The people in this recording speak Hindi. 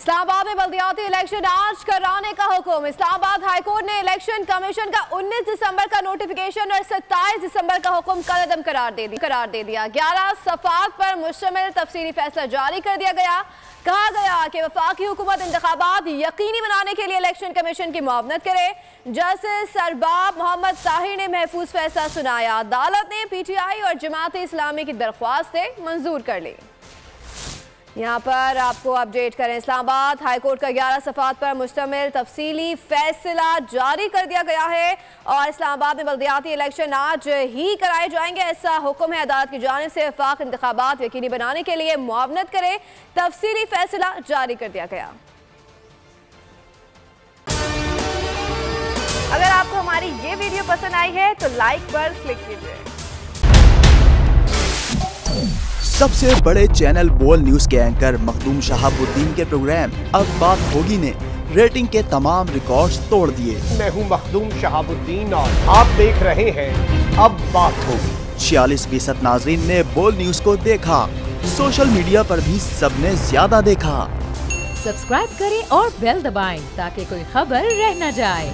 इस्लामाबाद में बल्दियाती इलेक्शन आज कराने का हुक्म। इस्लामाबाद हाईकोर्ट ने इलेक्शन कमीशन का 19 दिसंबर का नोटिफिकेशन और 27 दिसंबर का हुक्म कलअदम करार दे दिया। 11 सफ़ात पर मुश्तमिल तफसीली फैसला जारी कर दिया गया। कहा गया कि वफाकी हुकूमत इंतखाबात यकीनी बनाने के लिए इलेक्शन कमीशन की मुआवनत करे। जस्टिस सरबाब मोहम्मद ताहिर ने महफूज फैसला सुनाया। अदालत ने PTI और जमात इस्लामी की दरख्वास्तें मंजूर कर ली। यहाँ पर आपको अपडेट करें, इस्लामाबाद हाईकोर्ट का 11 सफ़ात पर मुश्तमिल तफसीली फैसला जारी कर दिया गया है और इस्लामाबाद में बल्दियाती इलेक्शन आज ही कराए जाएंगे, ऐसा हुक्म है। अदालत की जानिब से वफाक इंतखाबात यकीनी बनाने के लिए मुआवनत करे तफसीली फैसला जारी कर दिया गया। अगर आपको हमारी ये वीडियो पसंद आई है तो लाइक पर क्लिक कीजिए। सबसे बड़े चैनल बोल न्यूज के एंकर मखदूम शहाबुद्दीन के प्रोग्राम अब बात होगी ने रेटिंग के तमाम रिकॉर्ड्स तोड़ दिए। मैं हूं मखदूम शहाबुद्दीन और आप देख रहे हैं अब बात होगी। 46% नाजरीन ने बोल न्यूज को देखा। सोशल मीडिया पर भी सबने ज्यादा देखा। सब्सक्राइब करें और बेल दबाएं ताकि कोई खबर रह न जाए।